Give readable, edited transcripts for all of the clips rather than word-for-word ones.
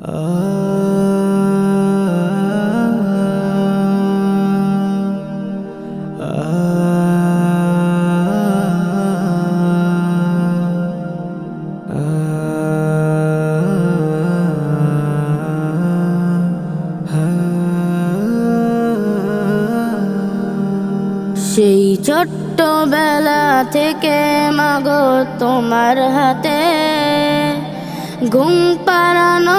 সেই ছোট্টবেলা থেকে মাগো তোমার হাতে ঘুম পাড়ানো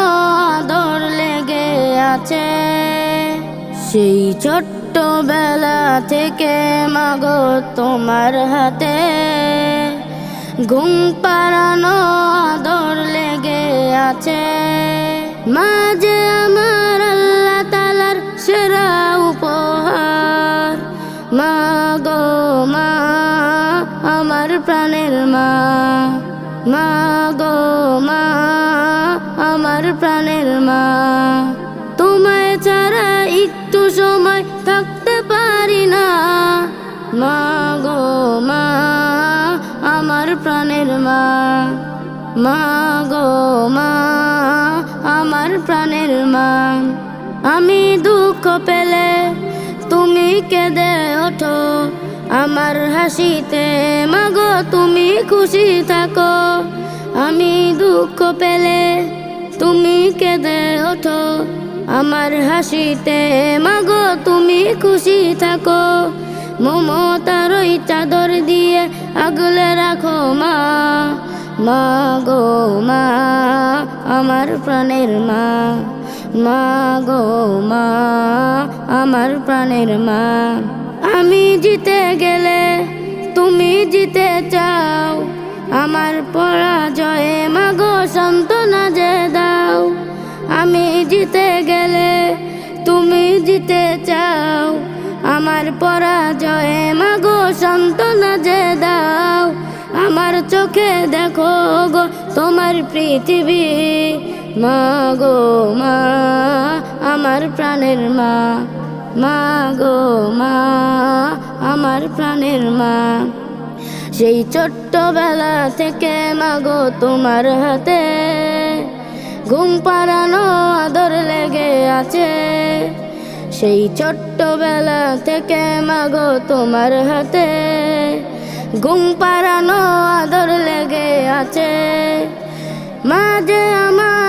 আদর লেগে আছে। সেই ছোট্টবেলা থেকে মাগো তোমার হাতে ঘুম পাড়ানো আদর লেগে আছে। মা যে আমার আল্লাহ তাআলার সেরা উপহার, মা গো মা আমার প্রাণের মা, মা গো মা আমার প্রাণের মা। তোমায় ছাড়া একটু সময় থাকতে পারি না, মা গো মা আমার প্রাণের মা, মা গো মা আমার প্রাণের মা। আমি দুঃখ পেলে তুমি কেঁদে ওঠো, আমার হাসিতে মাগো তুমি খুশি থাকো। আমি দুঃখ পেলে তুমি কেঁদে ওঠো, আমার হাসিতে মাগো তুমি খুশি থাকো। মমতার ওই চাদর দিয়ে আগলে রাখো মা, মা গো মা আমার প্রাণের মা, মা গো মা আমার প্রাণের মা। আমি জিতে গেলে তুমি জিতে চাও, আমার পরাজয়ে মাগো সান্ত্বনা যে দাও। আমি জিতে গেলে তুমি জিতে চাও, আমার পরাজয়ে মাগো সান্ত্বনা যে দাও। আমার চোখে দেখো গো তোমার পৃথিবী, মা গো মা আমার প্রাণের মা, মা গো মা আমার প্রাণের মা। সেই ছোট্টবেলা থেকে মাগো তোমার হাতে ঘুম পাড়ানো আদর লেগে আছে। সেই ছোট্টবেলা থেকে মাগো তোমার হাতে ঘুম পাড়ানো আদর লেগে আছে। মা যে আমার